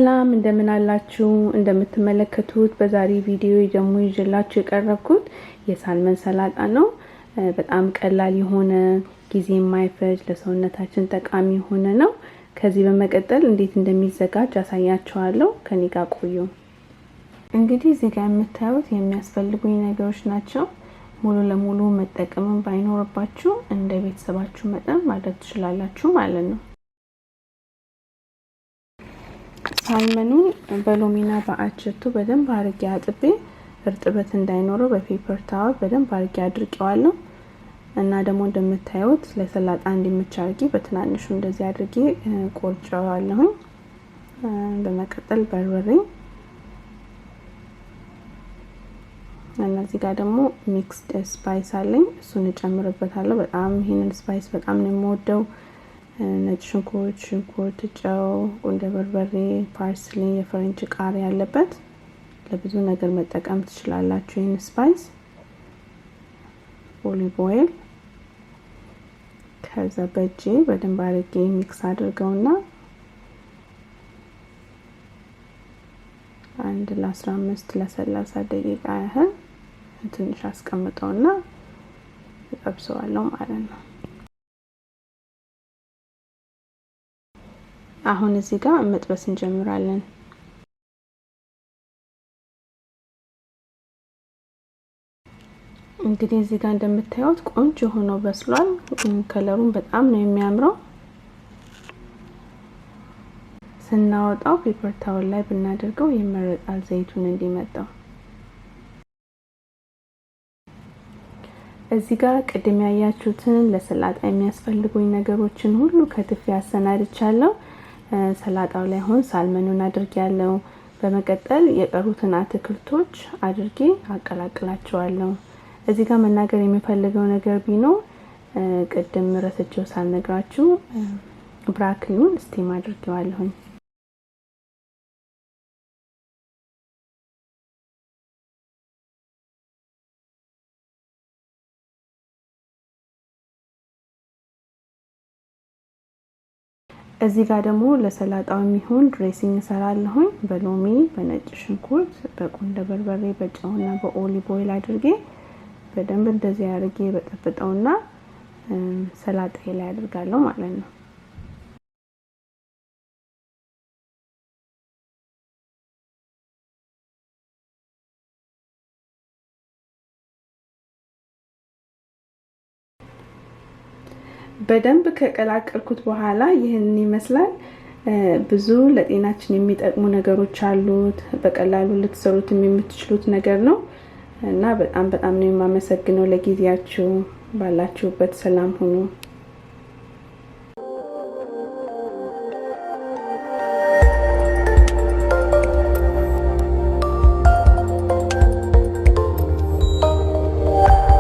ሰላም እንደምን አላችሁ? እንደምትመለከቱት በዛሬ ቪዲዮ ደግሞ ይዤላችሁ የቀረብኩት የሳልመን ሰላጣ ነው። በጣም ቀላል የሆነ ጊዜ የማይፈጅ ለሰውነታችን ጠቃሚ የሆነ ነው። ከዚህ በመቀጠል እንዴት እንደሚዘጋጅ አሳያችኋለሁ። ከኔ ጋር ቆዩ። እንግዲህ እዚህ ጋር የምታዩት የሚያስፈልጉኝ ነገሮች ናቸው። ሙሉ ለሙሉ መጠቀም ባይኖርባችሁ እንደ ቤተሰባችሁ መጠን ማድረግ ትችላላችሁ ማለት ነው። ሳልመኑን በሎሚና በአችርቱ በደንብ አድርጌ አጥቤ እርጥበት እንዳይኖረው በፔፐር ታወል በደንብ አድርጌ አድርቄዋለሁ እና ደግሞ እንደምታዩት ለሰላጣ እንዲመች አድርጌ በትናንሹ እንደዚህ አድርጌ ቆርጬዋለሁ። በመቀጠል በርበሬ እና እዚህ ጋር ደግሞ ሚክስድ ስፓይስ አለኝ፣ እሱን እጨምርበታለሁ። በጣም ይሄንን ስፓይስ በጣም ነው የምወደው። ነጭ ሽንኩርት፣ ጨው፣ ቁንዶ በርበሬ፣ ፓርስሊ፣ የፈረንጅ ቃሪያ ያለበት ለብዙ ነገር መጠቀም ትችላላችሁ። ይሄን ስፓይስ ኦሊቭ ኦይል ከዛ በእጄ በደንብ አድርጌ ሚክስ አድርገውና አንድ ለ15 ለ30 ደቂቃ ያህል ትንሽ አስቀምጠውና እጠብሰዋለሁ ማለት ነው። አሁን እዚህ ጋር መጥበስ እንጀምራለን። እንግዲህ እዚህ ጋር እንደምታዩት ቆንጆ ሆኖ በስሏል። ከለሩን በጣም ነው የሚያምረው። ስናወጣው ፔፐር ታወል ላይ ብናደርገው ይመረጣል፣ ዘይቱን እንዲመጣው። እዚህ ጋር ቅድም ያያችሁትን ለሰላጣ የሚያስፈልጉኝ ነገሮችን ሁሉ ከትፌ አሰናድቻለሁ። ሰላጣው ላይ አሁን ሳልመኑን አድርጌያለሁ። በመቀጠል የቀሩትን አትክልቶች አድርጌ አቀላቅላቸዋለሁ። እዚህ ጋር መናገር የሚፈልገው ነገር ቢኖር ቅድም ረስቼው ሳልነግራችሁ ብሮኮሊውን ስቲም አድርጌዋለሁ። እዚህ ጋር ደግሞ ለሰላጣው የሚሆን ድሬሲንግ ሰራለሁ። በሎሚ፣ በነጭ ሽንኩርት፣ በቁንዶ በርበሬ፣ በጨውና በኦሊቭ ኦይል አድርጌ በደንብ እንደዚህ አድርጌ በጠብጠውና ሰላጣዬ ላይ አድርጋለሁ ማለት ነው። በደንብ ከቀላቀልኩት በኋላ ይሄንን ይመስላል። ብዙ ለጤናችን የሚጠቅሙ ነገሮች አሉት። በቀላሉ ልትሰሩት የምትችሉት ነገር ነው እና በጣም ነው የማመሰግነው። ለጊዜያችሁ ባላችሁበት ሰላም ሁኑ።